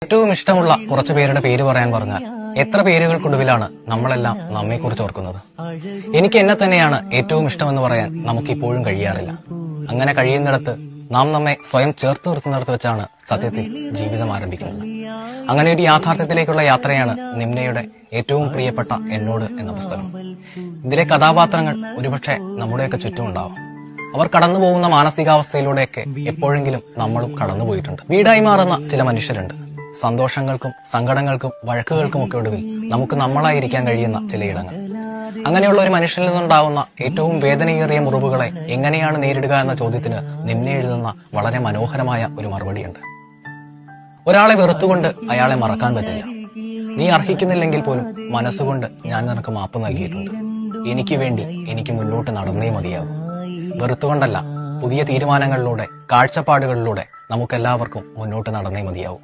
ഏറ്റവും ഇഷ്ടമുള്ള കുറച്ചു പേരുടെ പേര് പറയാൻ പറഞ്ഞാൽ എത്ര പേരുകൾക്കൊടുവിലാണ് നമ്മളെല്ലാം നമ്മെക്കുറിച്ച് ഓർക്കുന്നത്. എനിക്ക് എന്നെ തന്നെയാണ് ഏറ്റവും ഇഷ്ടമെന്ന് പറയാൻ നമുക്കിപ്പോഴും കഴിയാറില്ല. അങ്ങനെ കഴിയുന്നിടത്ത് നാം നമ്മെ സ്വയം ചേർത്ത് നിർത്തുന്നിടത്ത് വെച്ചാണ് സത്യത്തിൽ ജീവിതം ആരംഭിക്കുന്നത്. അങ്ങനെ ഒരു യാഥാർത്ഥ്യത്തിലേക്കുള്ള യാത്രയാണ് നിമ്നയുടെ ഏറ്റവും പ്രിയപ്പെട്ട എന്നോട് എന്ന പുസ്തകം. ഇതിലെ കഥാപാത്രങ്ങൾ ഒരുപക്ഷെ നമ്മുടെയൊക്കെ ചുറ്റുമുണ്ടാവാം. അവർ കടന്നു പോകുന്ന മാനസികാവസ്ഥയിലൂടെയൊക്കെ എപ്പോഴെങ്കിലും നമ്മളും കടന്നുപോയിട്ടുണ്ട്. വീടായി മാറുന്ന ചില മനുഷ്യരുണ്ട്. സന്തോഷങ്ങൾക്കും സങ്കടങ്ങൾക്കും വഴക്കുകൾക്കുമൊക്കെ ഒടുവിൽ നമുക്ക് നമ്മളായിരിക്കാൻ കഴിയുന്ന ചിലയിടങ്ങൾ. അങ്ങനെയുള്ള ഒരു മനുഷ്യനിൽ നിന്നുണ്ടാവുന്ന ഏറ്റവും വേദനയേറിയ മുറിവുകളെ എങ്ങനെയാണ് നേരിടുക എന്ന ചോദ്യത്തിന് നിമ്ന എഴുതുന്ന വളരെ മനോഹരമായ ഒരു മറുപടിയുണ്ട്. ഒരാളെ വെറുത്തുകൊണ്ട് അയാളെ മറക്കാൻ പറ്റില്ല. നീ അർഹിക്കുന്നില്ലെങ്കിൽ പോലും മനസ്സുകൊണ്ട് ഞാൻ നിനക്ക് മാപ്പ് നൽകിയിട്ടുണ്ട്. എനിക്ക് വേണ്ടി എനിക്ക് മുന്നോട്ട് നടന്നേ മതിയാകും. വെറുത്തുകൊണ്ടല്ല, പുതിയ തീരുമാനങ്ങളിലൂടെ കാഴ്ചപ്പാടുകളിലൂടെ നമുക്കെല്ലാവർക്കും മുന്നോട്ട് നടന്നേ മതിയാവും.